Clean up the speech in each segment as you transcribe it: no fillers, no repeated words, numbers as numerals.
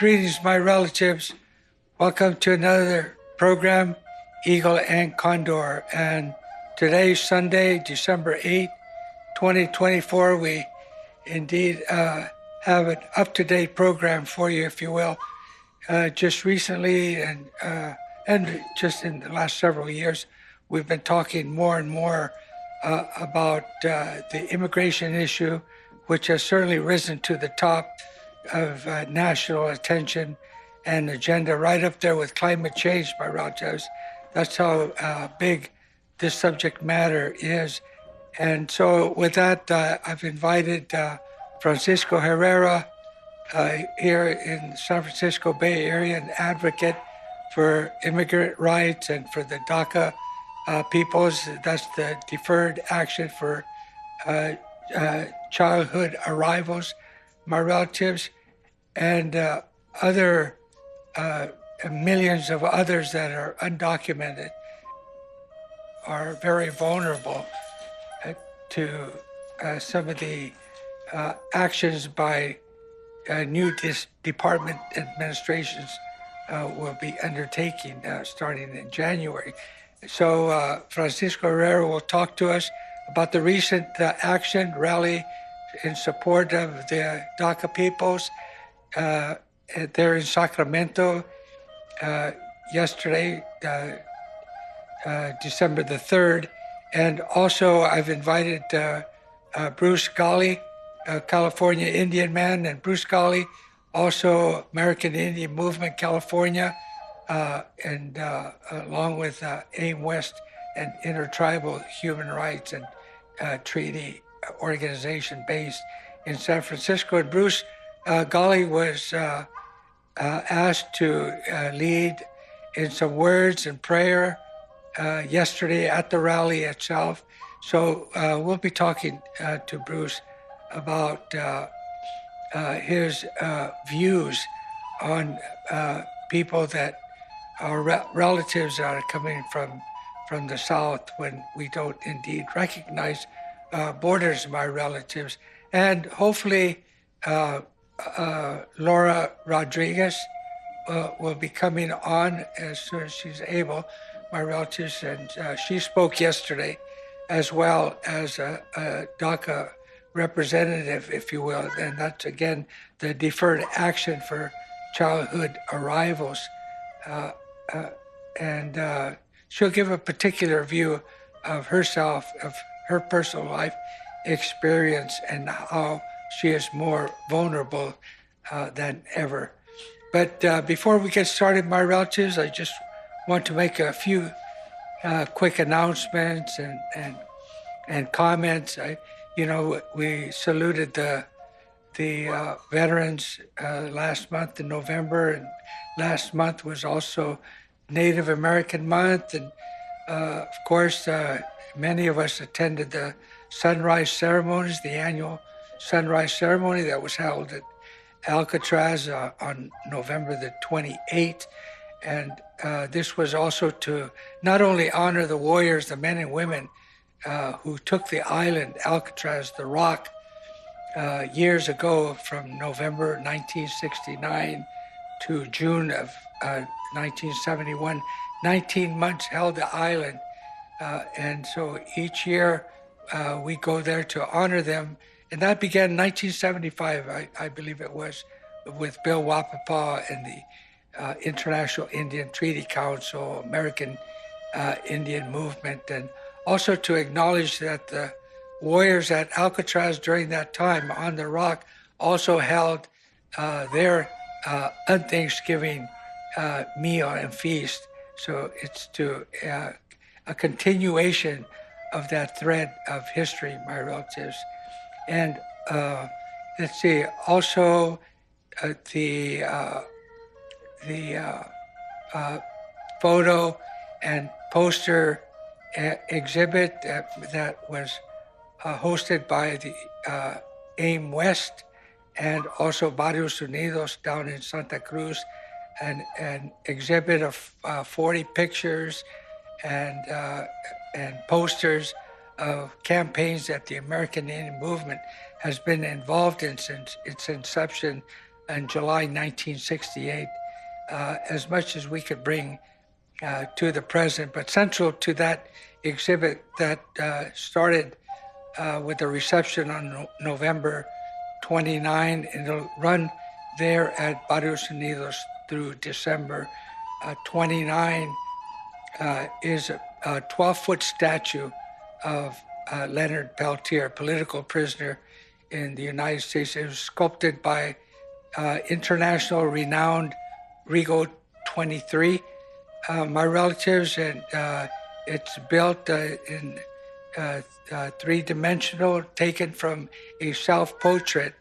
Greetings, my relatives. Welcome to another program, Eagle and Condor. And today, Sunday, December 8, 2024, we indeed have an up-to-date program for you, if you will. Just recently and just in the last several years, we've been talking more and more about the immigration issue, which has certainly risen to the top of national attention and agenda, right up there with climate change, my relatives. That's how big this subject matter is. And so with that, I've invited Fransisco Herrera here in the San Francisco Bay Area, an advocate for immigrant rights and for the DACA peoples. That's the Deferred Action for Childhood Arrivals, my relatives, and other millions of others that are undocumented are very vulnerable to some of the actions by new department administrations will be undertaking starting in January. So Fransisco Herrera will talk to us about the recent action rally in support of the DACA peoples there in Sacramento yesterday, December the 3rd. And also I've invited Bruce Gali, a California Indian man, and Bruce Gali, also American Indian Movement California, and along with AIM West and Intertribal Human Rights and Treaty organization based in San Francisco. And Bruce Gali was asked to lead in some words and prayer yesterday at the rally itself. So we'll be talking to Bruce about his views on people that are relatives that are coming from the South when we don't indeed recognize borders, my relatives. And hopefully Laura Rodriguez will be coming on as soon as she's able, my relatives. And she spoke yesterday as well as a DACA representative, if you will. And that's, again, the Deferred Action for Childhood Arrivals. And she'll give a particular view of herself, of her personal life experience, and how she is more vulnerable than ever. But before we get started, my relatives, I just want to make a few quick announcements and comments. We saluted the veterans last month in November, and last month was also Native American Month, and of course, many of us attended the sunrise ceremonies, the annual sunrise ceremony that was held at Alcatraz on November the 28th. And this was also to not only honor the warriors, the men and women who took the island, Alcatraz, the rock, years ago from November 1969 to June of 1971. 19 months held the island. And so each year we go there to honor them. And that began in 1975, I believe it was, with Bill Wapapaw and the International Indian Treaty Council, American Indian Movement, and also to acknowledge that the warriors at Alcatraz during that time on the rock also held their unthanksgiving meal and feast. So it's to a continuation of that thread of history, my relatives. And let's see, also the photo and poster exhibit that was hosted by the AIM West and also Barrios Unidos down in Santa Cruz, an exhibit of 40 pictures and posters of campaigns that the American Indian Movement has been involved in since its inception in July 1968, as much as we could bring to the present. But central to that exhibit that started with a reception on November 29, and it'll run there at Barrios Unidos through December 29, is a 12-foot statue of Leonard Peltier, political prisoner in the United States. It was sculpted by international renowned Rigo 23, my relatives, and it's built in three-dimensional, taken from a self-portrait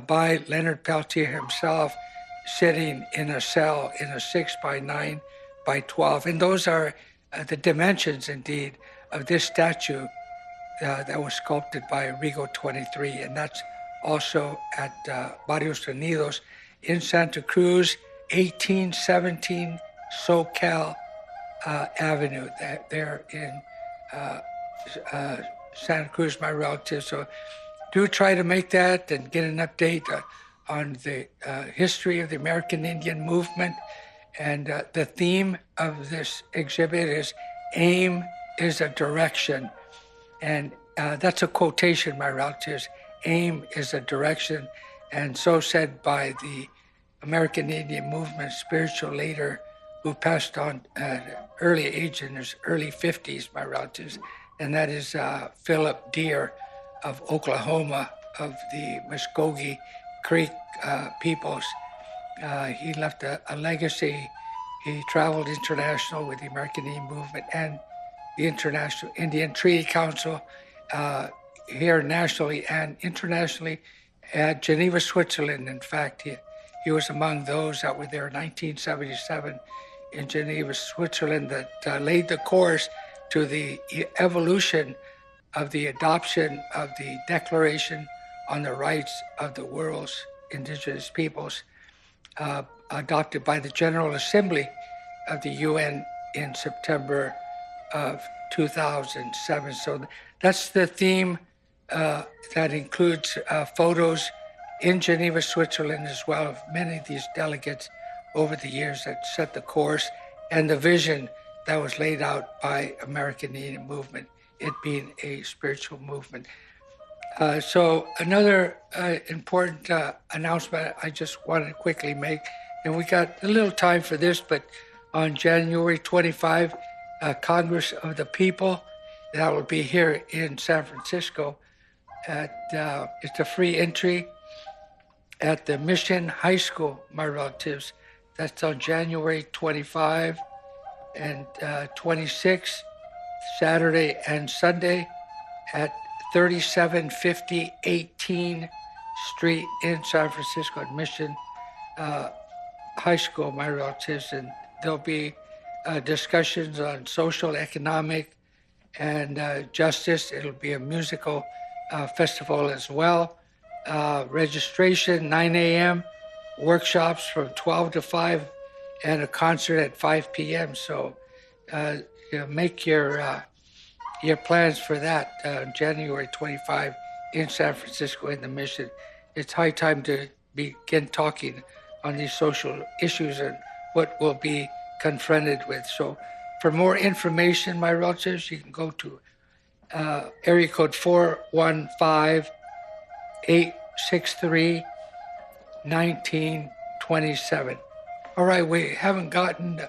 by Leonard Peltier himself, sitting in a cell in a 6x9 by 12. And those are the dimensions, indeed, of this statue that was sculpted by Rigo 23. And that's also at Barrios Unidos in Santa Cruz, 1817 SoCal Avenue, there in Santa Cruz, my relatives. So do try to make that and get an update on the history of the American Indian movement. And the theme of this exhibit is "Aim is a Direction." And that's a quotation, my relatives. Aim is a direction. And so said by the American Indian movement spiritual leader who passed on at an early age, in his early 50s, my relatives. And that is Philip Deere of Oklahoma, of the Muskogee Creek peoples. He left a legacy. He traveled international with the American Indian movement and the International Indian Treaty Council, here nationally and internationally at Geneva, Switzerland. In fact, he was among those that were there in 1977 in Geneva, Switzerland, that laid the course to the evolution of the adoption of the Declaration on the Rights of the World's Indigenous Peoples, adopted by the General Assembly of the UN in September of 2007. So that's the theme that includes photos in Geneva, Switzerland, as well, of many of these delegates over the years that set the course and the vision that was laid out by American Indian movement, it being a spiritual movement. So another important announcement I just wanted to quickly make, and we got a little time for this, but on January 25, Congress of the People, that will be here in San Francisco. It's a free entry at the Mission High School, my relatives. That's on January 25 and 26, Saturday and Sunday at 3750 18th Street in San Francisco at Mission High School, my relatives. And there'll be discussions on social, economic, and justice. It'll be a musical festival as well. Registration 9 a.m., workshops from 12 to 5, and a concert at 5 p.m. So make your plans for that January 25 in San Francisco in the Mission. It's high time to begin talking on these social issues and what we'll be confronted with. So for more information, my relatives, you can go to area code 415-863-1927. All right, we haven't gotten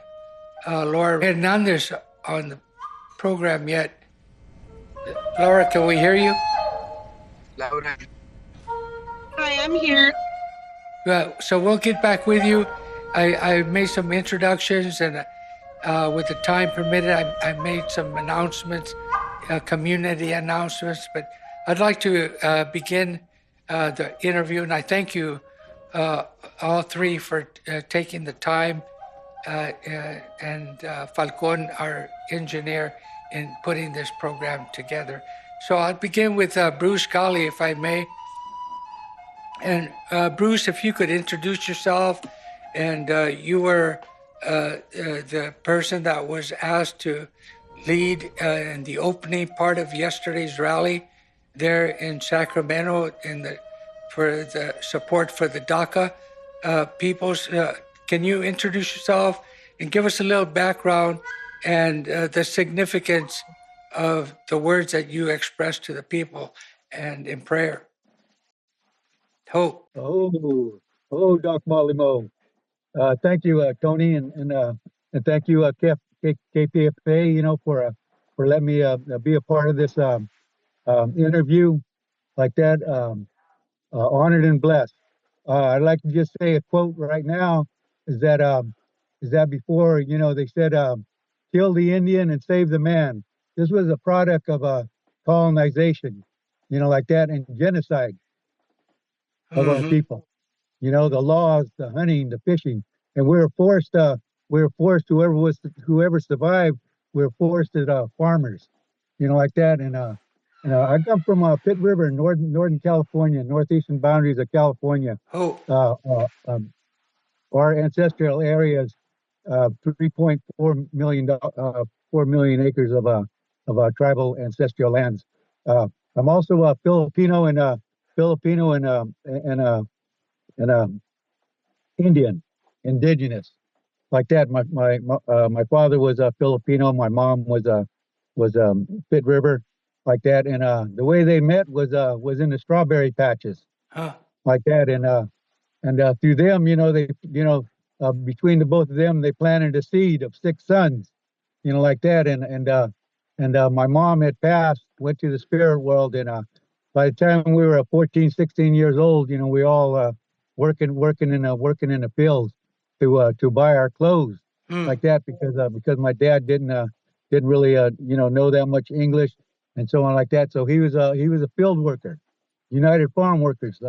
Laura Hernandez on the program yet. Laura, can we hear you? Laura. Hi, I'm here. So we'll get back with you. I made some introductions, and with the time permitted, I made some announcements, community announcements. But I'd like to begin the interview, and I thank you all three for taking the time, and Falcon, our engineer, in putting this program together. So I'll begin with Bruce Gali, if I may. And Bruce, if you could introduce yourself, and you were the person that was asked to lead in the opening part of yesterday's rally there in Sacramento in the for the support for the DACA peoples. Can you introduce yourself and give us a little background and the significance of the words that you expressed to the people and in prayer? Hope. Doc Molimo. Thank you, Tony, and thank you, KPFA, for letting me be a part of this interview like that. Honored and blessed. I'd like to just say a quote right now is that before, they said, kill the Indian and save the man. This was a product of colonization, like that, and genocide of our people. The laws, the hunting, the fishing, and we were forced. Whoever survived, we were forced as farmers, like that. And I come from Pitt River, northern California, northeastern boundaries of California. Our ancestral areas, 3.4 million, 4 million acres of tribal ancestral lands. I'm also a Filipino and Indian, indigenous, like that. My father was a Filipino. My mom was Pitt River, like that. And the way they met was in the strawberry patches, like that. And through them, between the both of them, they planted a seed of 6 sons, like that. And my mom had passed, went to the spirit world, and by the time we were 14, 16 years old, we all working in the fields to buy our clothes, like that, because my dad didn't really know that much English and so on, like that. So he was a field worker, United Farm Workers.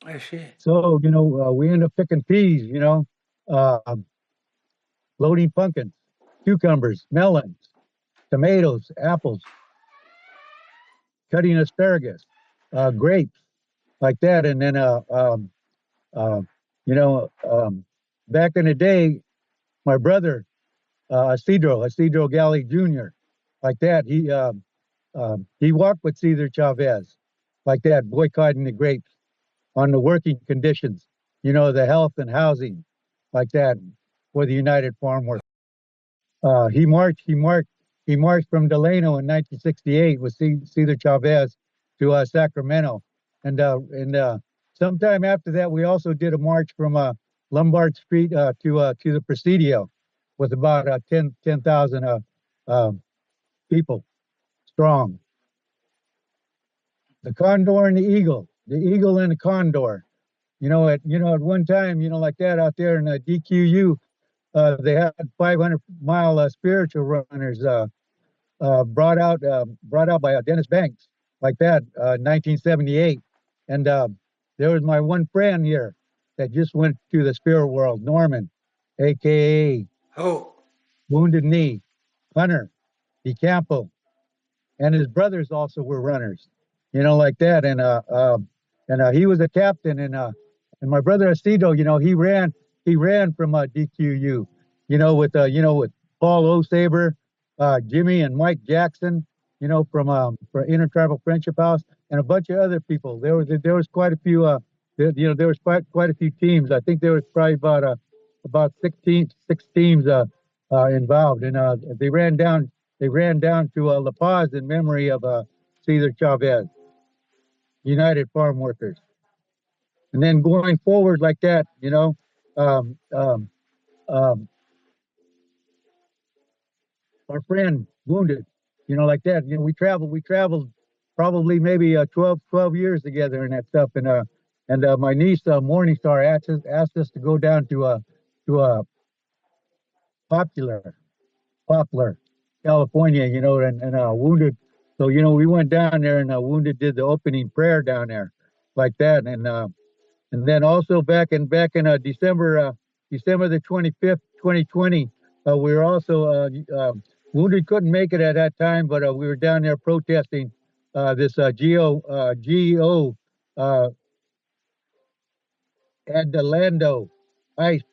I see. So we end up picking peas, uh, loading pumpkins, cucumbers, melons, tomatoes, apples, cutting asparagus, grapes, like that. And then back in the day, my brother Isidro Gali Jr., like that, he walked with Cesar Chavez, like that, boycotting the grapes on the working conditions, the health and housing, like that, for the United Farm Workers. He marched from Delano in 1968 with Cesar Chavez to Sacramento, and sometime after that, we also did a march from Lombard Street to the Presidio, with about 10,000 people strong. The Condor and the Eagle and the Condor. At one time, like that, out there in DQU, they had 500-mile spiritual runners brought out by Dennis Banks, like that, 1978. And there was my one friend here that just went to the spirit world, Norman, aka Wounded Knee, Hunter, DeCampo, and his brothers also were runners, like that. And he was a captain, and my brother Aceto, he ran from DQU, with Paul O'Saber, Jimmy and Mike Jackson, from Intertribal Friendship House, and a bunch of other people. There was quite a few, there was quite a few teams. I think there was probably about six teams involved, and they ran down to La Paz in memory of Cesar Chavez, United Farm Workers. And then going forward like that, um, um, um, our friend Wounded, like that. We traveled probably maybe 12 years together and that stuff. And my niece Morningstar asked us to go down to Poplar, California, and Wounded. So we went down there, and Wounded did the opening prayer down there, like that. And then also back in December the 25th, 2020, we were also Wounded couldn't make it at that time, but we were down there protesting this GEO Adelando ice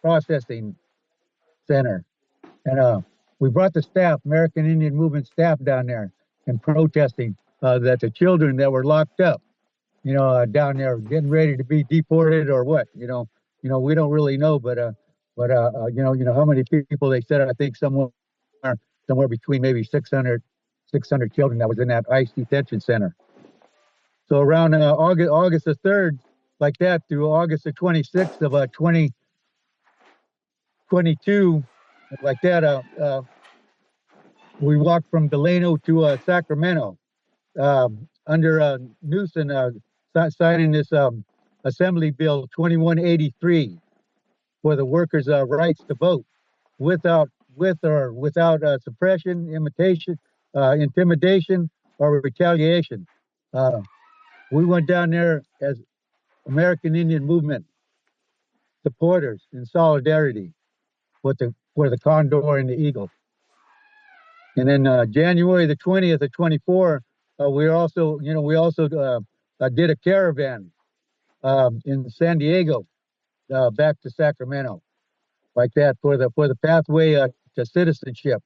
processing center, and we brought the staff, American Indian Movement staff, down there and protesting that the children that were locked up, down there getting ready to be deported or what, we don't really know, but how many people they said, I think somewhere between maybe 600 children that was in that ICE detention center. So around August the 3rd, like that, through August the 26th of 2022, like that, we walked from Delano to Sacramento under Newsom signing this Assembly Bill 2183 for the workers' rights to vote with or without suppression, intimidation, or retaliation. We went down there as American Indian Movement supporters in solidarity with for the Condor and the Eagle. And then January the 20th of 24, we also did a caravan in San Diego back to Sacramento, like that, for the pathway to citizenship.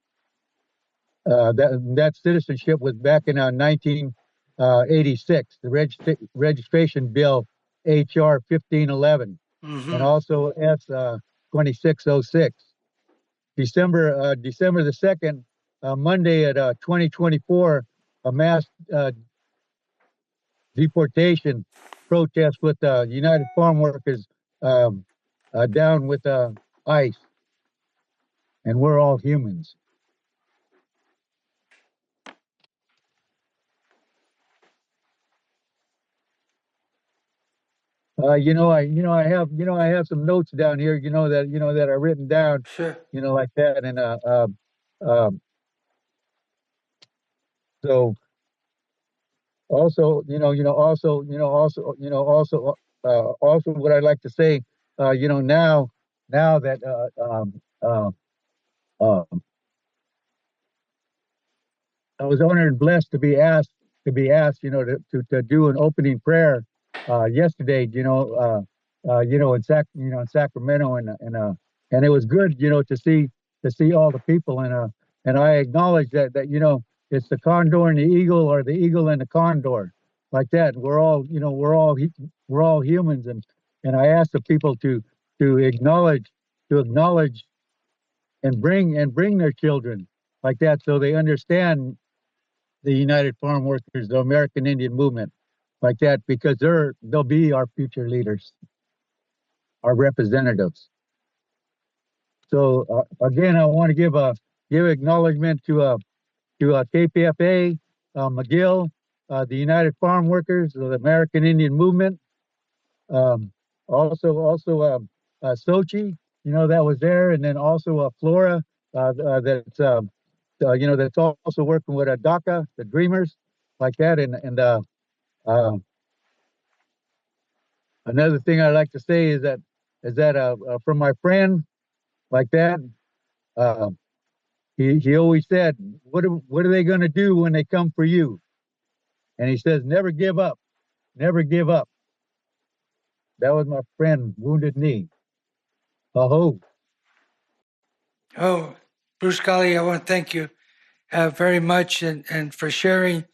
That citizenship was back in 1986, the registration bill HR 1511, and also S 2606. December the 2nd, Monday at 2024, a mass deportation protest with United Farm Workers down with ICE, and we're all humans. I have some notes down here, that are written down, Sure. like that, and so also, also what I'd like to say, now that I was honored and blessed to be asked, to do an opening prayer yesterday, in Sacramento, and it was good, to see all the people, and I acknowledge that it's the Condor and the Eagle, or the Eagle and the Condor, like that. We're all humans, and I ask the people to acknowledge and bring their children, like that, so they understand the United Farm Workers, the American Indian Movement, like that, because they'll be our future leaders, our representatives. So again, I want to give acknowledgement to KPFA, McGill, the United Farm Workers, the American Indian Movement, also Sochi, that was there, and then also Flora, that's that's also working with DACA, the Dreamers, like that, and another thing I'd like to say is that from my friend, like that, he always said, what are they going to do when they come for you? And he says, never give up, never give up. That was my friend, Wounded Knee. Aho. Oh, Bruce Gali, I want to thank you very much, and for sharing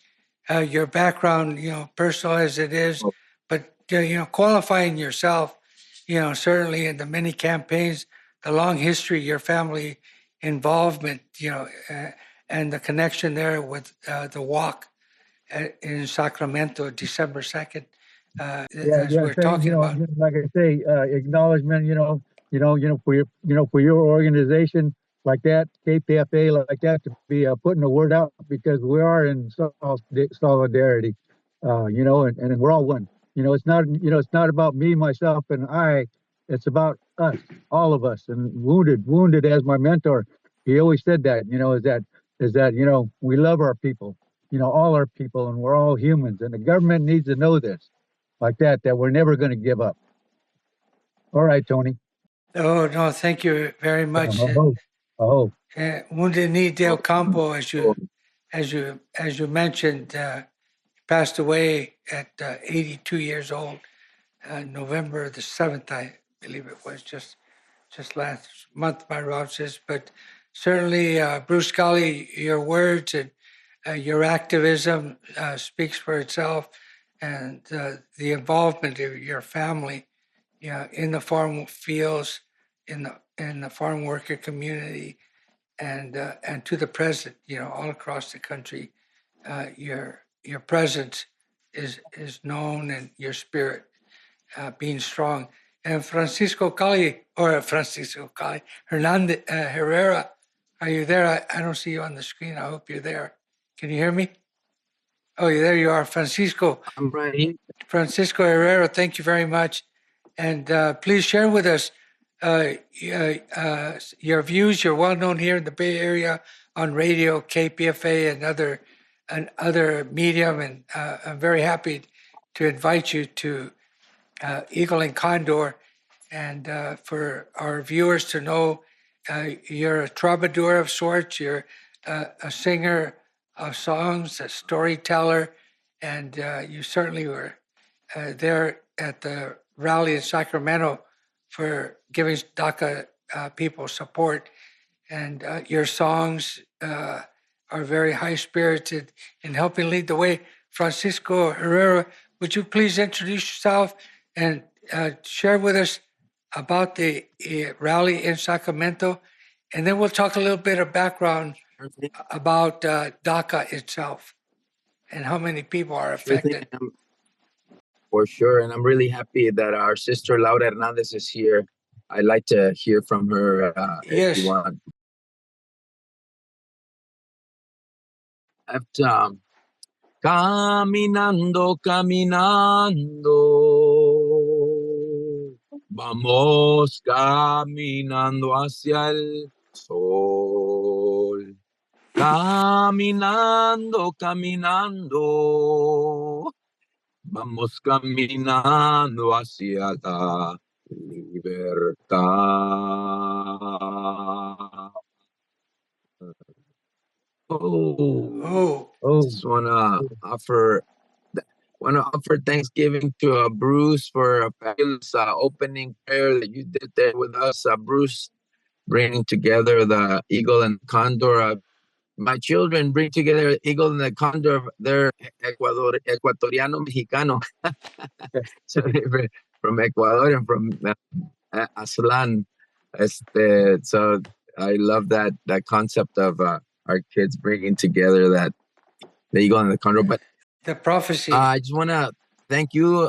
your background, personal as it is, but qualifying yourself, certainly in the many campaigns, the long history, your family involvement, and the connection there with the walk in Sacramento, December 2nd, as we're talking about. Like I say, acknowledgement, for your organization, like that, KPFA, like that, to be putting the word out, because we are in solidarity, and we're all one. It's not about me, myself, and I. It's about us, all of us. And Wounded as my mentor, he always said that, is that we love our people, all our people, and we're all humans. And the government needs to know this, like that we're never going to give up. All right, Tony. Oh, no, thank you very much. Wounded Knee Del Campo, as you mentioned, passed away at 82 years old, November the 7th, I believe it was, just last month, my Rob says. But certainly, Bruce Gali, your words and Your activism speaks for itself, and the involvement of your family, in the farm fields, in the farm worker community, and to the present, all across the country, your presence is known, and your spirit being strong. And Francisco Gali, Hernandez Herrera, are you there? I don't see you on the screen. I hope you're there. Can you hear me? Oh, there you are, Francisco. I'm right here. Francisco Herrera, thank you very much. And please share with us your views. You're well known here in the Bay Area on radio, KPFA, and other medium. And I'm very happy to invite you to Eagle and Condor, and for our viewers to know you're a troubadour of sorts. You're a singer of songs, a storyteller, and you certainly were there at the rally in Sacramento for giving DACA people support. And your songs are very high-spirited in helping lead the way. Francisco Herrera, would you please introduce yourself and share with us about the rally in Sacramento? And then we'll talk a little bit of background about DACA itself and how many people are affected. For sure. And I'm really happy that our sister Laura Hernandez is here. I'd like to hear from her Yes. if you want. Caminando, caminando, vamos caminando hacia el sol. Caminando, caminando, vamos caminando hacia la libertad. Just wanna offer Thanksgiving to Bruce for a fabulous opening prayer that you did there with us, Bruce, bringing together the Eagle and Condor. My children bring together Eagle and the Condor. They're Ecuadoriano Mexicano. So they're from Ecuador and from Aslan. So I love that concept of our kids bringing together that the Eagle and the Condor. But the prophecy. I just want to thank you,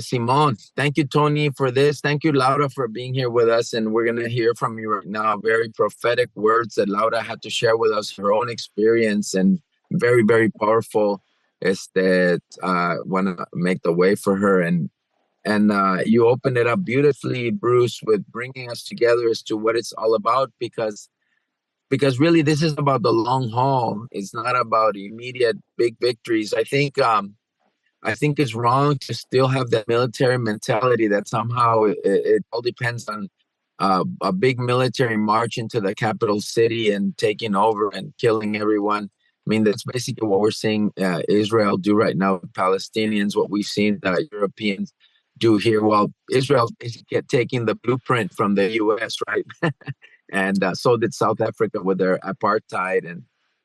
Simon. Thank you, Tony, for this. Thank you, Laura, for being here with us. And we're going to hear from you right now. Very prophetic words that Laura had to share with us, her own experience, and very, very powerful. Want to make the way for her. And you opened it up beautifully, Bruce, with bringing us together as to what it's all about, because really this is about the long haul. It's not about immediate big victories. I think it's wrong to still have that military mentality that somehow it all depends on a big military march into the capital city and taking over and killing everyone. I mean, that's basically what we're seeing Israel do right now with Palestinians, what we've seen Europeans do here. Well, Israel's basically taking the blueprint from the U.S., right? And so did South Africa with their apartheid. And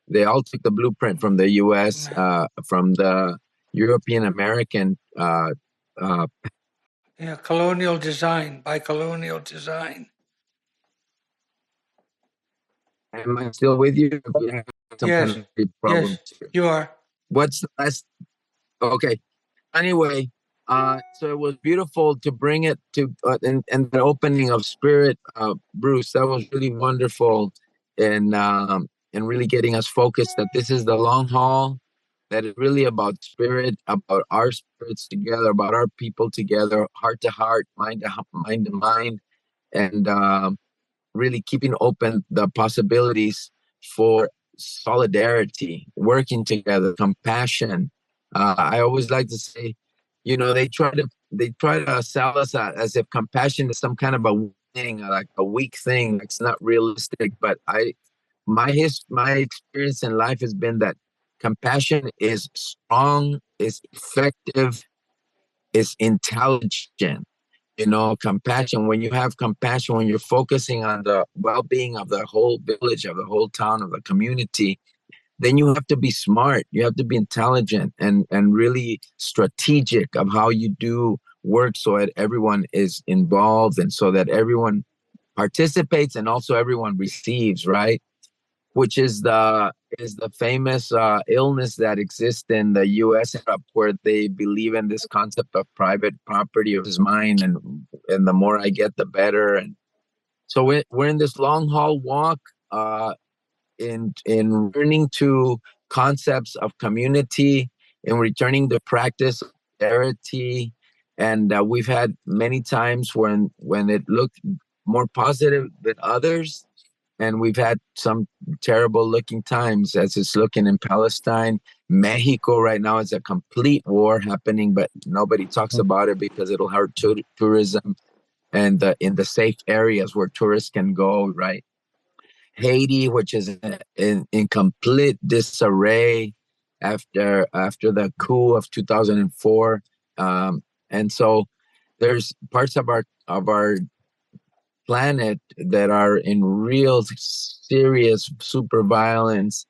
they all took the blueprint from the U.S., from the European American colonial design, by colonial design. Am I still with you? Yes, yes, you are. What's the last? Okay. Anyway, so it was beautiful to bring it to and the opening of Spirit, Bruce. That was really wonderful, and really getting us focused that this is the long haul. That is really about spirit, about our spirits together, about our people together, heart to heart, mind to mind, and really keeping open the possibilities for solidarity, working together, compassion. I always like to say, they try to sell us as if compassion is some kind of a thing, like a weak thing. It's not realistic. But my experience in life has been that compassion is strong, is effective, is intelligent. Compassion, when you have compassion, when you're focusing on the well-being of the whole village, of the whole town, of the community, then you have to be smart. You have to be intelligent and really strategic of how you do work so that everyone is involved and so that everyone participates and also everyone receives, right? Which is the famous illness that exists in the U.S. where they believe in this concept of private property of his mine, and the more I get, the better. And so we're in this long haul walk in learning to concepts of community and returning to practice of charity. And we've had many times when it looked more positive than others. And we've had some terrible looking times as it's looking in Palestine. Mexico right now is a complete war happening, but nobody talks about it because it'll hurt tourism and in the safe areas where tourists can go, right? Haiti, which is in complete disarray after the coup of 2004. And so there's parts of our planet that are in real serious super violence,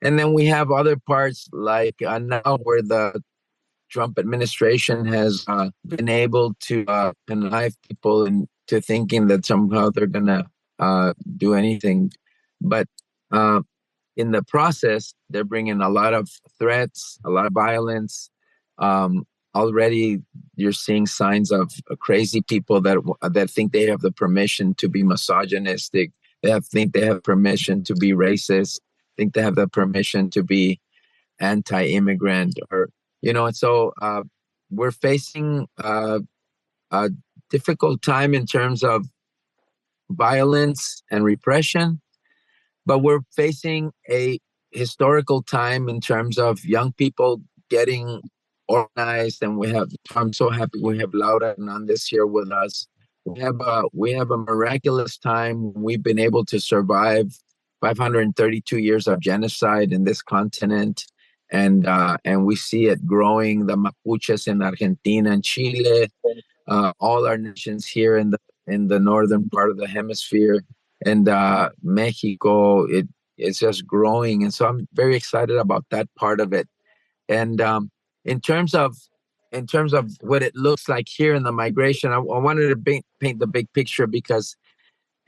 and then we have other parts like now where the Trump administration has been able to connive people into thinking that somehow they're gonna do anything, but in the process they're bringing a lot of threats, a lot of violence. Already you're seeing signs of crazy people that think they have the permission to be misogynistic. Think they have permission to be racist. Think they have the permission to be anti-immigrant, or And so we're facing a difficult time in terms of violence and repression, but we're facing a historical time in terms of young people getting organized, and I'm so happy we have Laura Hernandez here with us. We have a miraculous time. We've been able to survive 532 years of genocide in this continent, and we see it growing. The Mapuches in Argentina and Chile, all our nations here in the northern part of the hemisphere, and Mexico, it's just growing, and so I'm very excited about that part of it. And in terms of what it looks like here in the migration, I wanted to paint the big picture, because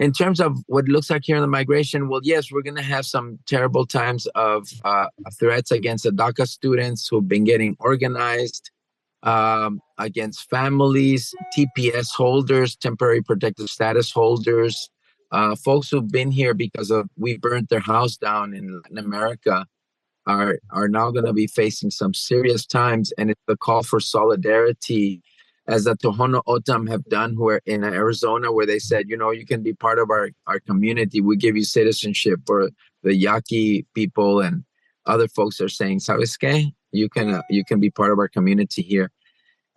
in terms of what it looks like here in the migration, well, yes, we're going to have some terrible times of threats against the DACA students who've been getting organized, against families, TPS holders, temporary protected status holders, folks who've been here because we burnt their house down in Latin America. Are now going to be facing some serious times, and it's the call for solidarity, as the Tohono O'odham have done, where in Arizona, where they said, you can be part of our community. We give you citizenship. For the Yaqui people and other folks are saying, ¿Sabes qué? You can be part of our community here.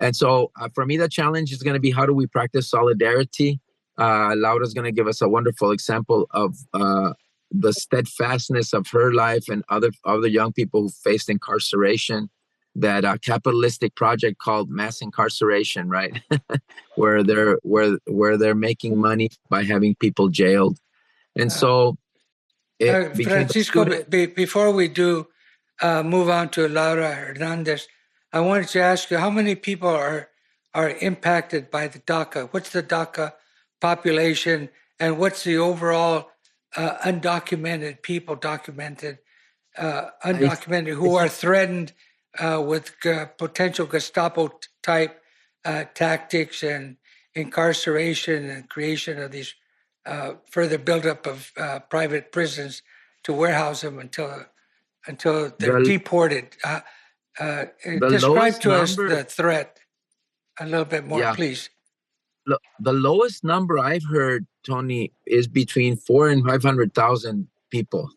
And so for me, the challenge is going to be, how do we practice solidarity? Laura's going to give us a wonderful example of the steadfastness of her life and other young people who faced incarceration, that capitalistic project called mass incarceration, right? where they're making money by having people jailed. And so Francisco, before we do move on to Laura Hernandez, I wanted to ask you, how many people are impacted by the DACA? What's the DACA population, and what's the overall undocumented people, documented, undocumented, who are threatened with potential Gestapo type tactics and incarceration and creation of these further buildup of private prisons to warehouse them until they're deported. Describe to us the threat a little bit more, please. The lowest number I've heard, Tony, is between 400,000 and 500,000 people,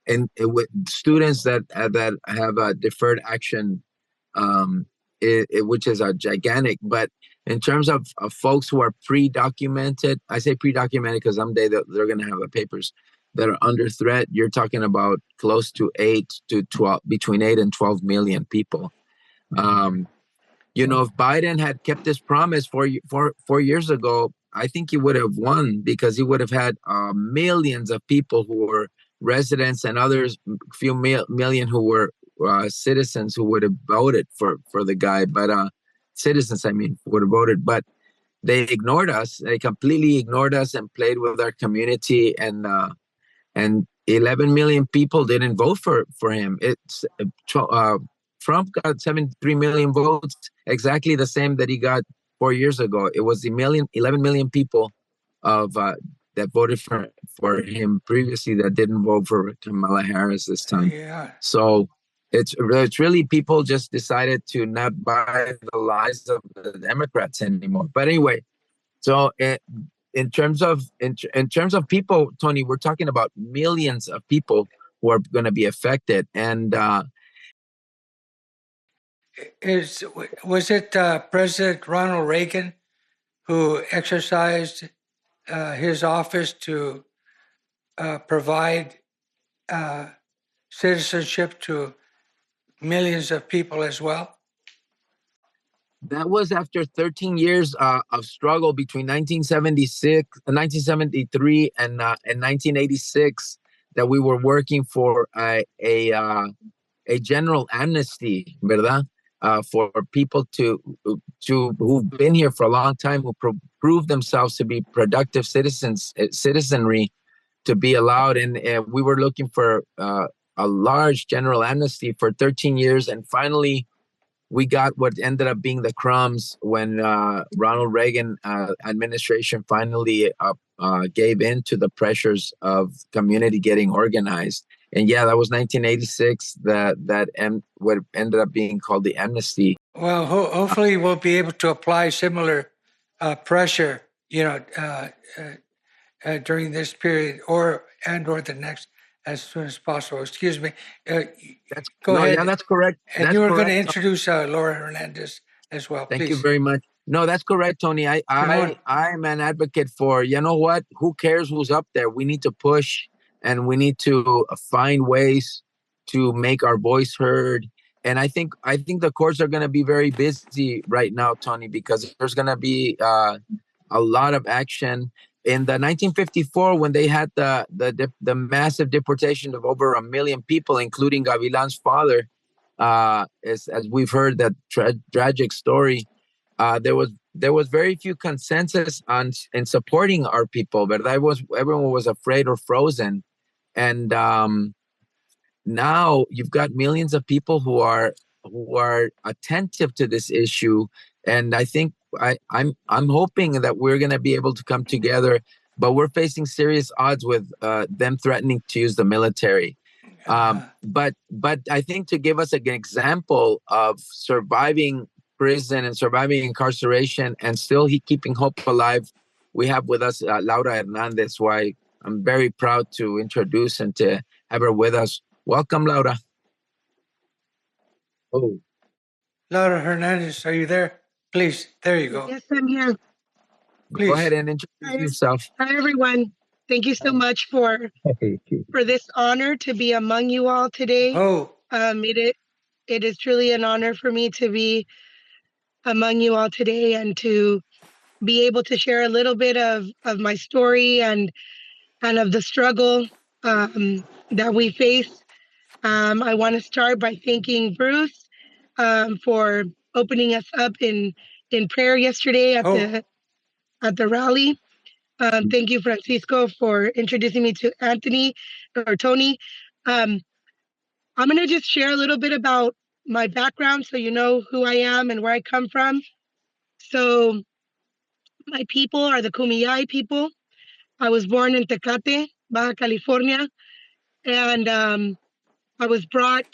and with students that have a deferred action, which is a gigantic. But in terms of folks who are pre-documented, I say pre-documented because someday they're going to have the papers that are under threat. You're talking about close to 8 to 12, between 8 and 12 million people. If Biden had kept his promise 4 years ago, I think he would have won, because he would have had millions of people who were residents and others, few million who were citizens who would have voted for the guy, but citizens, I mean, would have voted, but they ignored us. They completely ignored us and played with our community, and 11 million people didn't vote for him. Trump got 73 million votes, exactly the same that he got 4 years ago. It was 11 million people that voted for him previously that didn't vote for Kamala Harris this time. Yeah. So it's really people just decided to not buy the lies of the Democrats anymore. But anyway, so in terms of people, Tony, we're talking about millions of people who are going to be affected. And was it President Ronald Reagan who exercised his office to provide citizenship to millions of people as well? that was after 13 years of struggle between 1973 and 1986 that we were working for a general amnesty, ¿verdad? For people who've been here for a long time, who prove themselves to be productive citizenry, to be allowed. And we were looking for a large general amnesty for 13 years. And finally, we got what ended up being the crumbs when Ronald Reagan administration finally gave in to the pressures of community getting organized. And yeah, that was 1986, what ended up being called the amnesty. Well, hopefully we'll be able to apply similar pressure, during this period or the next, as soon as possible. Excuse me. Go ahead. Yeah, that's correct. And that's you were correct. going to introduce Laura Hernandez as well. Thank please. you very much. No, that's correct, Tony. I'm an advocate for, you know what? Who cares who's up there? We need to push, and we need to find ways to make our voice heard. And I think the courts are going to be very busy right now, Tony, because there's going to be a lot of action. In the 1954, when they had the massive deportation of over 1 million people, including Gavilan's father, as we've heard that tragic story, there was very few consensus in supporting our people, but everyone was afraid or frozen. And now you've got millions of people who are attentive to this issue, and I think I'm hoping that we're going to be able to come together, but we're facing serious odds with them threatening to use the military. But I think to give us an example of surviving prison and surviving incarceration and still keeping hope alive, we have with us Laura Hernandez, who I'm very proud to introduce and to have her with us. Welcome, Laura. Oh, Laura Hernandez, are you there? Please, there you go. Yes, I'm here. Please. Go ahead and introduce yourself. Hi, everyone. Thank you so much for this honor to be among you all today. It is truly an honor for me to be among you all today and to be able to share a little bit of my story and of the struggle that we face. I want to start by thanking Bruce for opening us up in prayer yesterday at the rally. Thank you, Francisco, for introducing me to Tony. I'm going to just share a little bit about my background so you know who I am and where I come from. So my people are the Kumeyaay people. I was born in Tecate, Baja California, and I was brought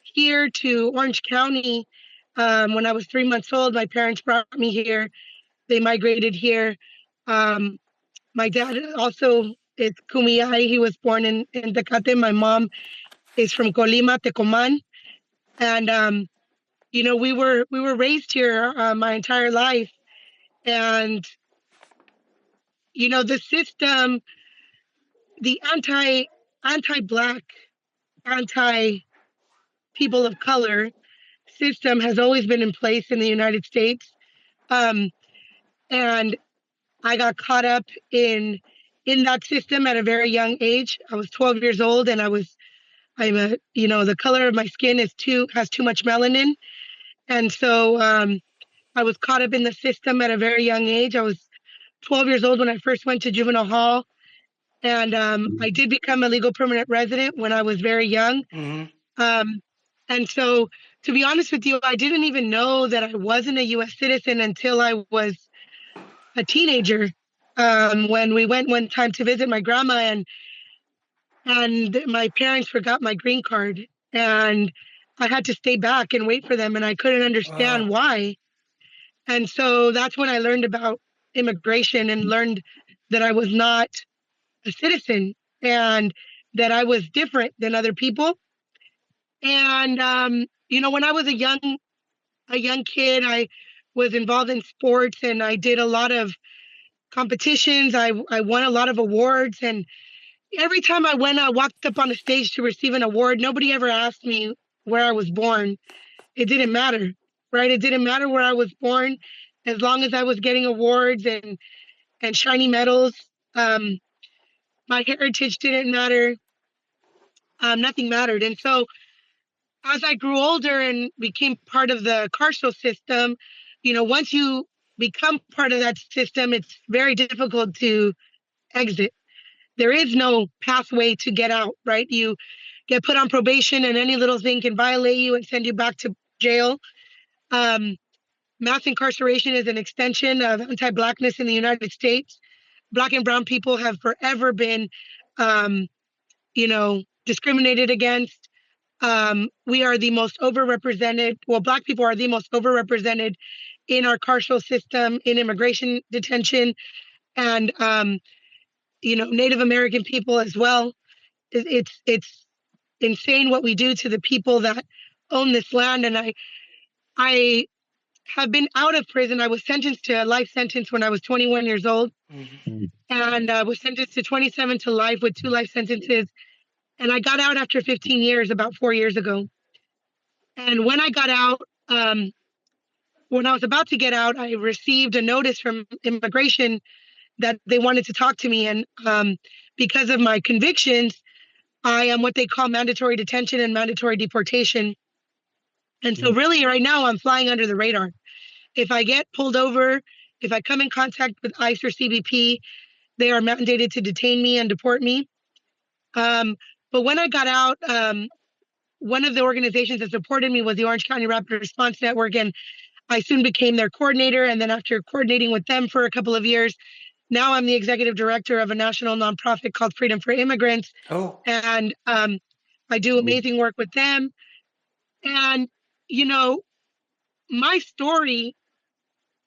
here to Orange County when I was 3 months old. My parents brought me here. They migrated here. My dad also is Kumeyaay. He was born in Tecate. My mom is from Colima, Tecomán. And, we were raised here my entire life. And, the system, the anti-Black, anti-people of color system has always been in place in the United States. And I got caught up in in that system at a very young age. I was 12 years old, and the color of my skin has too much melanin. And so I was caught up in the system at a very young age. I was 12 years old when I first went to juvenile hall. And I did become a legal permanent resident when I was very young. And so, to be honest with you, I didn't even know that I wasn't a U.S. citizen until I was a teenager. When we went one time to visit my grandma, and my parents forgot my green card, and I had to stay back and wait for them, and I couldn't understand why. And so that's when I learned about immigration and learned that I was not a citizen and that I was different than other people. And when I was a young kid, I was involved in sports, and I did a lot of competitions. I won a lot of awards, and every time I walked up on a stage to receive an award, nobody ever asked me where I was born. It didn't matter, right? It didn't matter where I was born, as long as I was getting awards and shiny medals. My heritage didn't matter. Nothing mattered. And so as I grew older and became part of the carceral system, once you become part of that system, it's very difficult to exit. There is no pathway to get out, right? You get put on probation, and any little thing can violate you and send you back to jail. Mass incarceration is an extension of anti-Blackness in the United States. Black and brown people have forever been, discriminated against. We are the most overrepresented. Well, Black people are the most overrepresented in our carceral system, in immigration detention, and Native American people as well. It's insane what we do to the people that own this land. And I have been out of prison. I was sentenced to a life sentence when I was 21 years old, and I was sentenced to 27 to life with 2 life sentences. And I got out after 15 years, about 4 years ago. And when I got out, when I was about to get out, I received a notice from immigration that they wanted to talk to me. And because of my convictions, I am what they call mandatory detention and mandatory deportation. And so really right now I'm flying under the radar. If I get pulled over, if I come in contact with ICE or CBP, they are mandated to detain me and deport me. But when I got out, one of the organizations that supported me was the Orange County Rapid Response Network, and I soon became their coordinator. And then after coordinating with them for a couple of years, now I'm the executive director of a national nonprofit called Freedom for Immigrants. And I do amazing work with them. And, my story,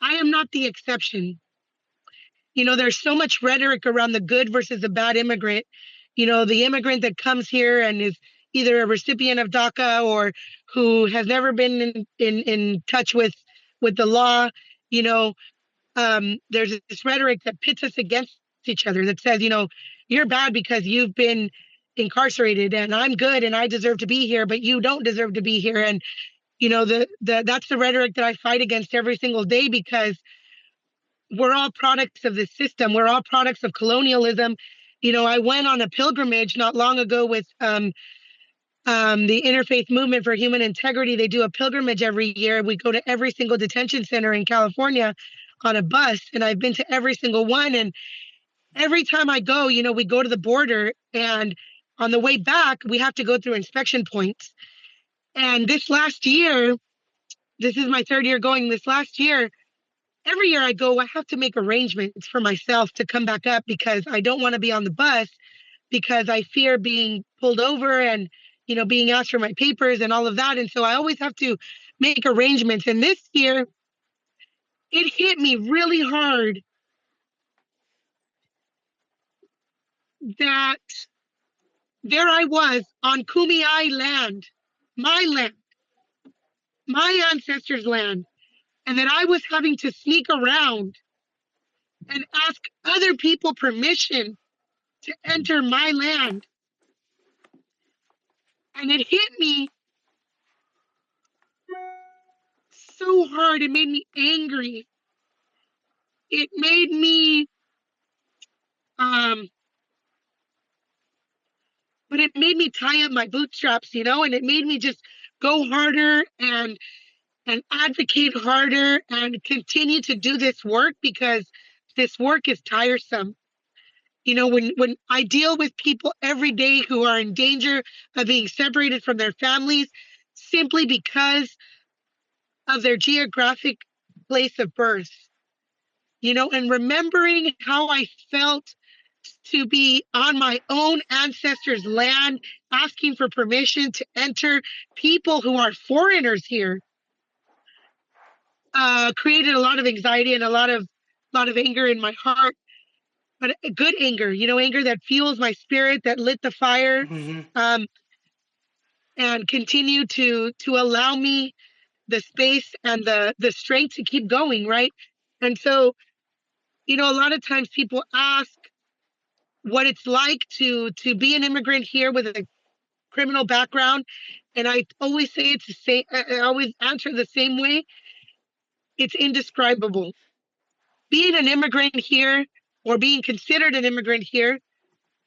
I am not the exception. There's so much rhetoric around the good versus the bad immigrant. The immigrant that comes here and is either a recipient of DACA or who has never been in touch with the law. There's this rhetoric that pits us against each other that says, you're bad because you've been incarcerated, and I'm good and I deserve to be here, but you don't deserve to be here. And that's the rhetoric that I fight against every single day, because we're all products of this system. We're all products of colonialism. I went on a pilgrimage not long ago with the Interfaith Movement for Human Integrity. They do a pilgrimage every year. We go to every single detention center in California on a bus, and I've been to every single one. And every time I go, we go to the border, and on the way back, we have to go through inspection points. And this last year, this is my 3rd year going. This last year, every year I go, I have to make arrangements for myself to come back up, because I don't want to be on the bus, because I fear being pulled over and, being asked for my papers and all of that. And so I always have to make arrangements. And this year, it hit me really hard that there I was on Kumeyaay land, my ancestors' land, and that I was having to sneak around and ask other people permission to enter my land. And it hit me so hard. It made me angry. It made me Um, but it made me tie up my bootstraps, and it made me just go harder and advocate harder and continue to do this work, because this work is tiresome. When I deal with people every day who are in danger of being separated from their families simply because of their geographic place of birth, and remembering how I felt to be on my own ancestors' land, asking for permission to enter, people who are foreigners here, created a lot of anxiety and a lot of anger in my heart, but a good anger, anger that fuels my spirit, that lit the fire, and continue to allow me the space and the strength to keep going, right? And so, a lot of times people ask what it's like to be an immigrant here with a criminal background, and I always say it's the same. I always answer the same way. It's indescribable. Being an immigrant here, or being considered an immigrant here,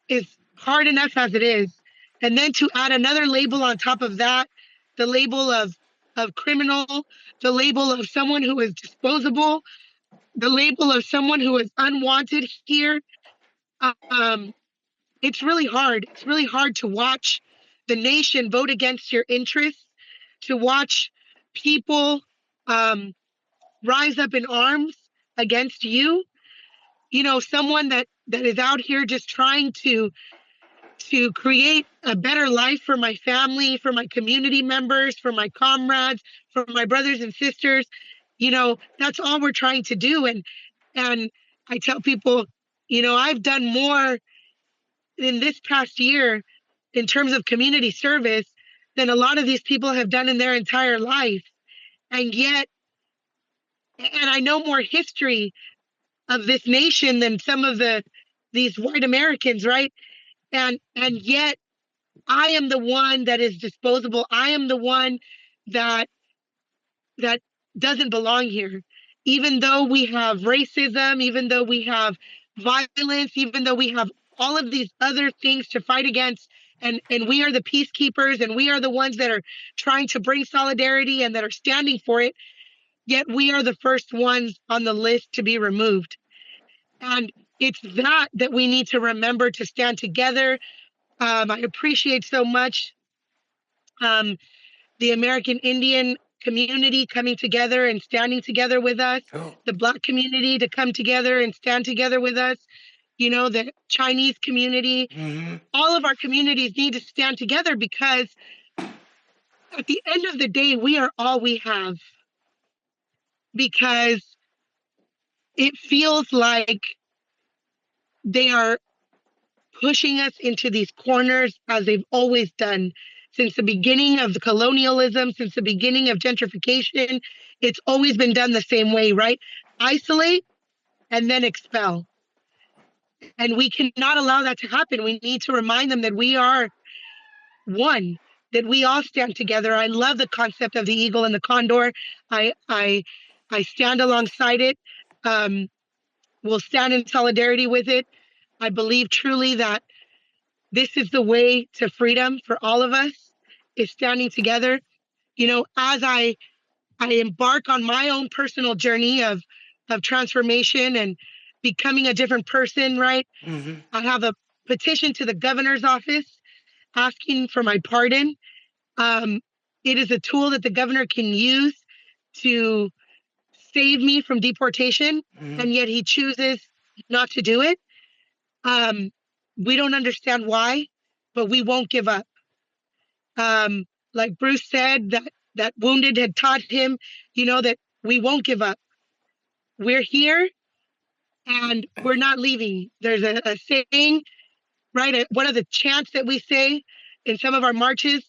is hard enough as it is, and then to add another label on top of that, the label of criminal, the label of someone who is disposable, the label of someone who is unwanted here. It's really hard. It's really hard to watch the nation vote against your interests, to watch people rise up in arms against you. Someone that is out here just trying to create a better life for my family, for my community members, for my comrades, for my brothers and sisters. That's all we're trying to do. And I tell people, I've done more in this past year in terms of community service than a lot of these people have done in their entire life. And yet, and I know more history of this nation than some of these white Americans, right? And yet I am the one that is disposable. I am the one that doesn't belong here. Even though we have racism, even though we have violence, even though we have all of these other things to fight against, and we are the peacekeepers, and we are the ones that are trying to bring solidarity and that are standing for it, yet we are the first ones on the list to be removed. And it's that we need to remember, to stand together. I appreciate so much the American Indian community coming together and standing together with us, the Black community to come together and stand together with us, the Chinese community. All of our communities need to stand together, because at the end of the day, we are all we have. Because it feels like they are pushing us into these corners, as they've always done since the beginning of the colonialism, since the beginning of gentrification. It's always been done the same way, right? Isolate and then expel. And we cannot allow that to happen. We need to remind them that we are one, that we all stand together. I love the concept of the eagle and the condor. I stand alongside it. We'll stand in solidarity with it. I believe truly that this is the way to freedom for all of us, is standing together. As I embark on my own personal journey of transformation and becoming a different person, right? I have a petition to the governor's office asking for my pardon. It is a tool that the governor can use to save me from deportation, and yet he chooses not to do it. We don't understand why, but we won't give up. Like Bruce said, that Wounded had taught him, that we won't give up. We're here and we're not leaving. There's a saying, right? One of the chants that we say in some of our marches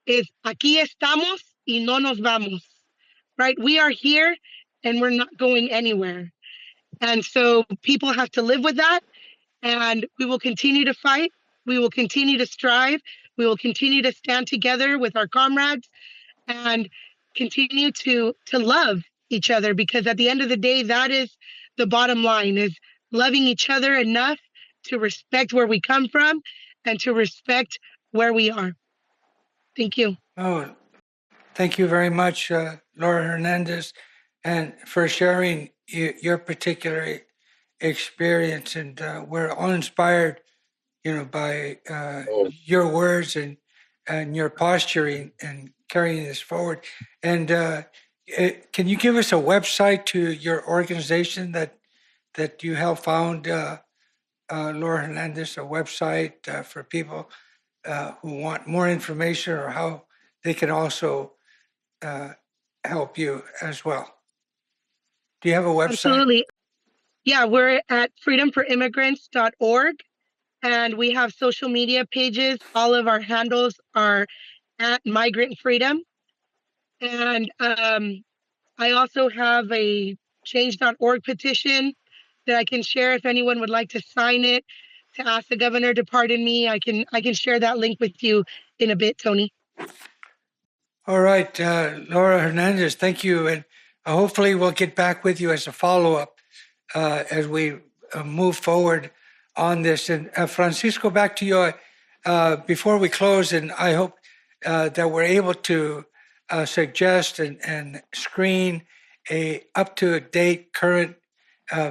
is, aquí estamos y no nos vamos, right? We are here and we're not going anywhere. And so people have to live with that, and we will continue to fight. We will continue to strive. We will continue to stand together with our comrades and continue to love each other, because at the end of the day, that is the bottom line, is loving each other enough to respect where we come from and to respect where we are. Thank you. Oh, thank you very much, Laura Hernandez, and for sharing your particular experience. And we're all inspired, by your words and your posturing and carrying this forward. And can you give us a website to your organization that you helped found, Laura Hernandez, a website for people who want more information or how they can also help you as well? Do you have a website? Absolutely. Yeah, we're at freedomforimmigrants.org, and we have social media pages. All of our handles are at Migrant Freedom. And I also have a change.org petition that I can share if anyone would like to sign it to ask the governor to pardon me. I can share that link with you in a bit, Tony. All right, Laura Hernandez, thank you. And hopefully we'll get back with you as a follow-up as we move forward on this. And Francisco, back to you before we close, and I hope that we're able to suggest and screen a up-to-date current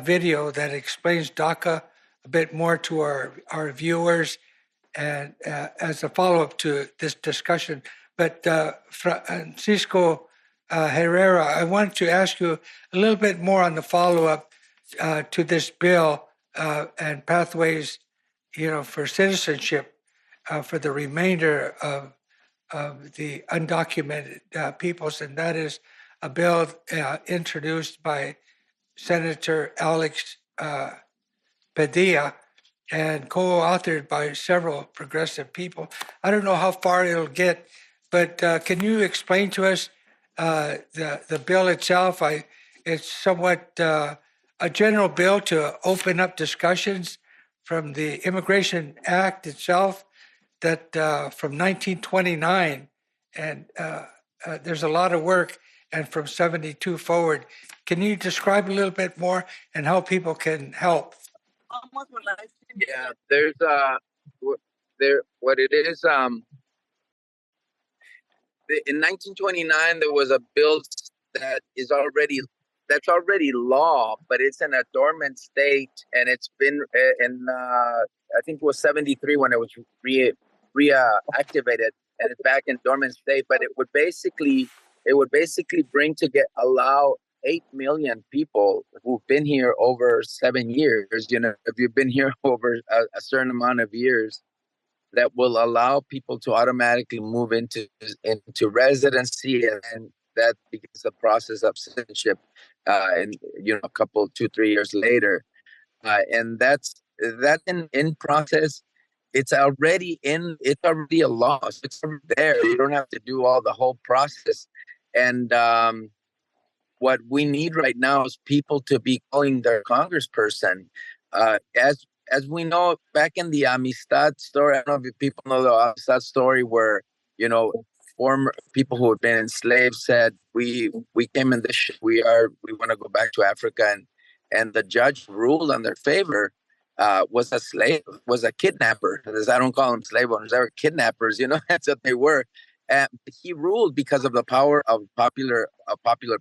video that explains DACA a bit more to our viewers and as a follow-up to this discussion. But Francisco Herrera, I wanted to ask you a little bit more on the follow-up to this bill and pathways, for citizenship for the remainder of the undocumented peoples, and that is a bill introduced by Senator Alex Padilla and co-authored by several progressive people. I don't know how far it'll get, but can you explain to us the bill itself? It's somewhat a general bill to open up discussions from the Immigration Act itself that from 1929, and there's a lot of work, and from 72 forward. Can you describe a little bit more and how people can help? Yeah, there's what it is. In 1929, there was a bill that's already law, but it's in a dormant state, and it's been I think it was 73 when it was reactivated, and it's back in dormant state. But it would basically allow 8 million people who've been here over 7 years. If you've been here over a certain amount of years, that will allow people to automatically move into residency, and that begins the process of citizenship. And a couple 2-3 years later, and that's in process. It's already a law. So it's already there. You don't have to do all the whole process. And what we need right now is people to be calling their congressperson. As we know, back in the Amistad story, I don't know if people know the Amistad story, where former people who had been enslaved said, "We came in this. We want to go back to Africa," and the judge ruled on their favor. Was a kidnapper. I don't call them slave owners; they were kidnappers. That's what they were. He ruled because of the power of popular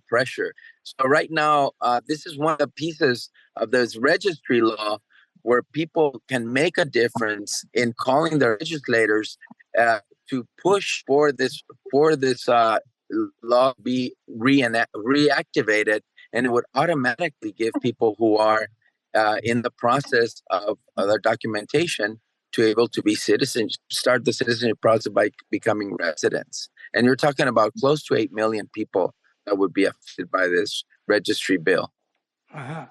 pressure. So right now, this is one of the pieces of this registry law where people can make a difference in calling their legislators to push for this law be reactivated, and it would automatically give people who are in the process of their documentation to able to be citizens, start the citizenship process by becoming residents. And you're talking about close to 8 million people that would be affected by this registry bill. Uh-huh.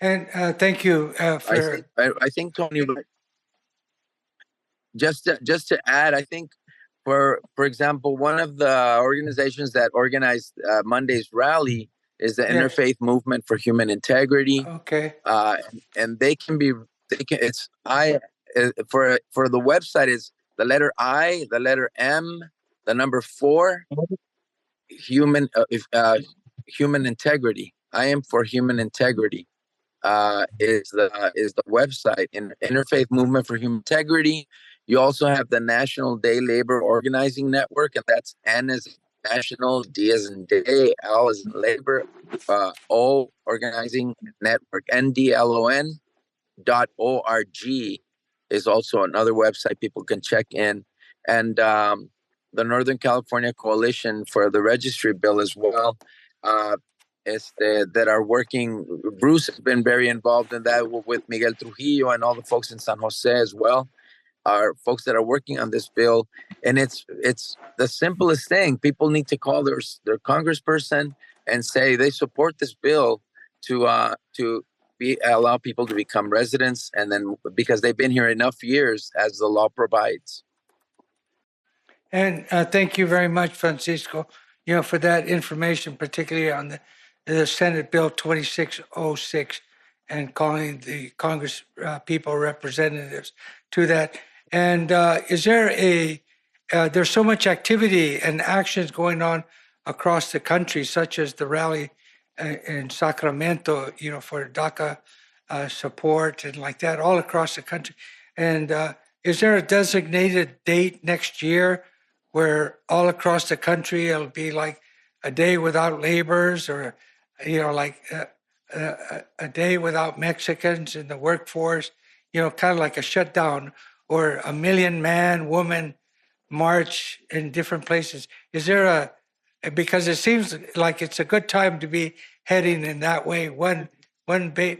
And thank you for... I think, Tony, just to add, I think, for example, one of the organizations that organized Monday's rally is the Interfaith Movement for Human Integrity. Okay. And for the website is the letter I, the letter M, the number 4, human integrity. I am for human integrity. is the website Interfaith Movement for Human Integrity. You also have the National Day Labor Organizing Network, and that's N as in National, D as in Day, L as in Labor, O Organizing Network, NDLON.org is also another website people can check in, and the Northern California Coalition for the Registry Bill as well. That are working. Bruce has been very involved in that with Miguel Trujillo and all the folks in San Jose as well. Are folks that are working on this bill, and it's the simplest thing. People need to call their congressperson and say they support this bill to allow people to become residents, and then because they've been here enough years as the law provides. And thank you very much, Francisco, for that information, particularly on the Senate Bill 2606 and calling the Congress people representatives to that. And is there there's so much activity and actions going on across the country, such as the rally in Sacramento, for DACA support and like that, all across the country. And is there a designated date next year where all across the country it'll be like a day without laborers, or like a day without Mexicans in the workforce, kind of like a shutdown, or a million man woman march in different places? Is there because it seems like it's a good time to be heading in that way, one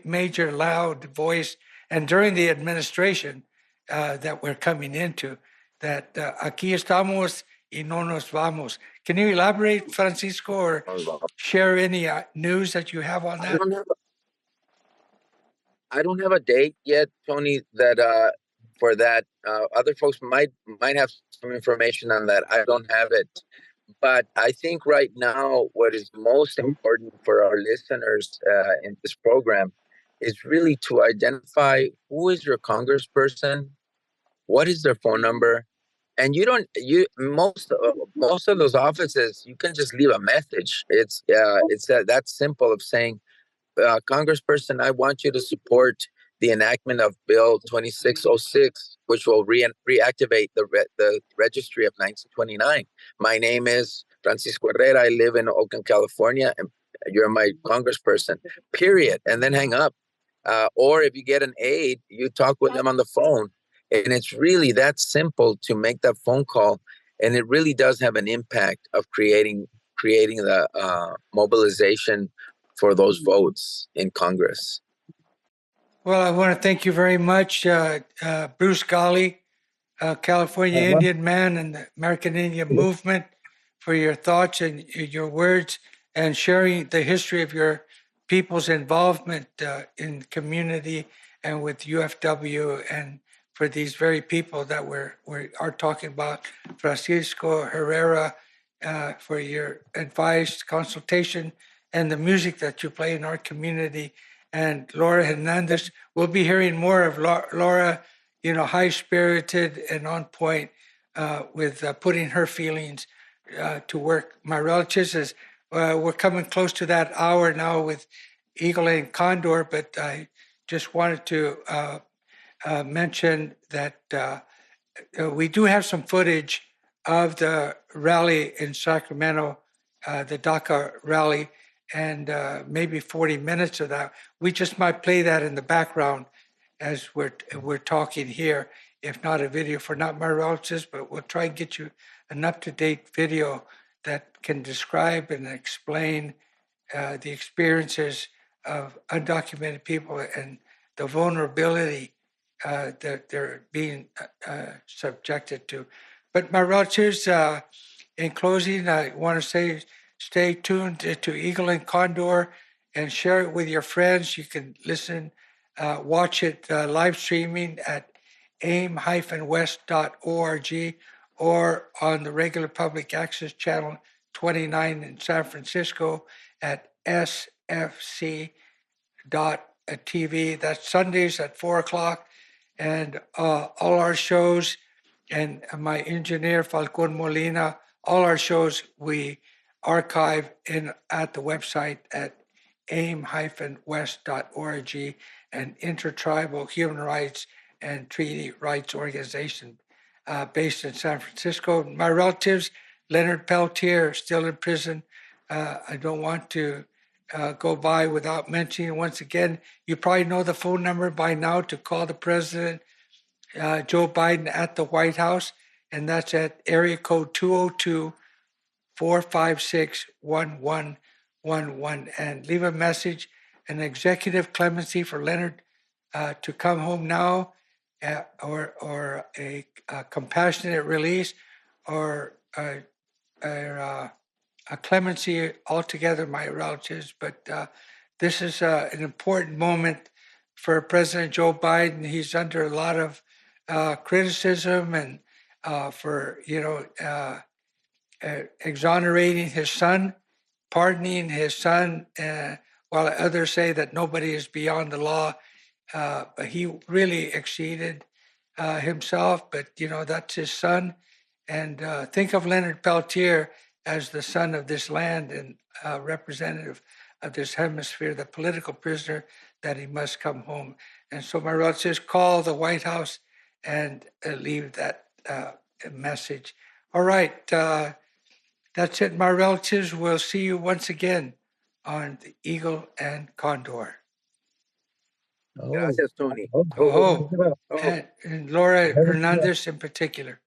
major loud voice, and during the administration that we're coming into, that aquí estamos y no nos vamos. Can you elaborate, Francisco, or share any news that you have on that? I don't have a date yet, Tony, that for that. Other folks might have some information on that. I don't have it. But I think right now what is most important for our listeners in this program is really to identify who is your congressperson, what is their phone number, and most of those offices you can just leave a message. It's that simple of saying, Congressperson, I want you to support the enactment of Bill 2606, which will reactivate the registry of 1929. My name is Francisco Herrera. I live in Oakland, California, and you're my congressperson, period. And then hang up. Or if you get an aide, you talk with them on the phone. And it's really that simple to make that phone call. And it really does have an impact of creating the mobilization for those votes in Congress. Well, I want to thank you very much, Bruce Gali, California Indian man and the American Indian movement, for your thoughts and your words and sharing the history of your people's involvement in the community and with UFW, and for these very people that we are talking about. Francisco Herrera, for your advice, consultation, and the music that you play in our community. And Laura Hernandez, we'll be hearing more of Laura, high-spirited and on point with putting her feelings to work. My relatives, we're coming close to that hour now with Eagle and Condor, but I just wanted to mention that we do have some footage of the rally in Sacramento, the DACA rally, and maybe 40 minutes of that. We just might play that in the background as we're talking here, if not a video for Not My Relatives, but we'll try and get you an up-to-date video that can describe and explain the experiences of undocumented people and the vulnerability that they're being subjected to. But my relatives, in closing, I want to say, stay tuned to Eagle and Condor and share it with your friends. You can listen, watch it live streaming at aim-west.org or on the regular public access channel 29 in San Francisco at sfc.tv. That's Sundays at 4 o'clock. And all our shows, and my engineer, Falcon Molina, all our shows we archive at the website at aim-west.org, an intertribal human rights and treaty rights organization based in San Francisco. My relatives, Leonard Peltier, still in prison. I don't want to go by without mentioning once again, you probably know the phone number by now to call the president, Joe Biden, at the White House, and that's at area code 202-456-1111, and leave a message, an executive clemency for Leonard to come home now, or a compassionate release, or a clemency altogether, my relatives. But this is an important moment for President Joe Biden. He's under a lot of criticism, and for exonerating his son, pardoning his son, while others say that nobody is beyond the law. But he really exceeded himself, but that's his son. And think of Leonard Peltier as the son of this land and representative of this hemisphere, the political prisoner, that he must come home. And so my relatives, call the White House and leave that message. All right, that's it, my relatives. We'll see you once again on the Eagle and Condor. Gracias, Tony. And Laura Hernandez in particular.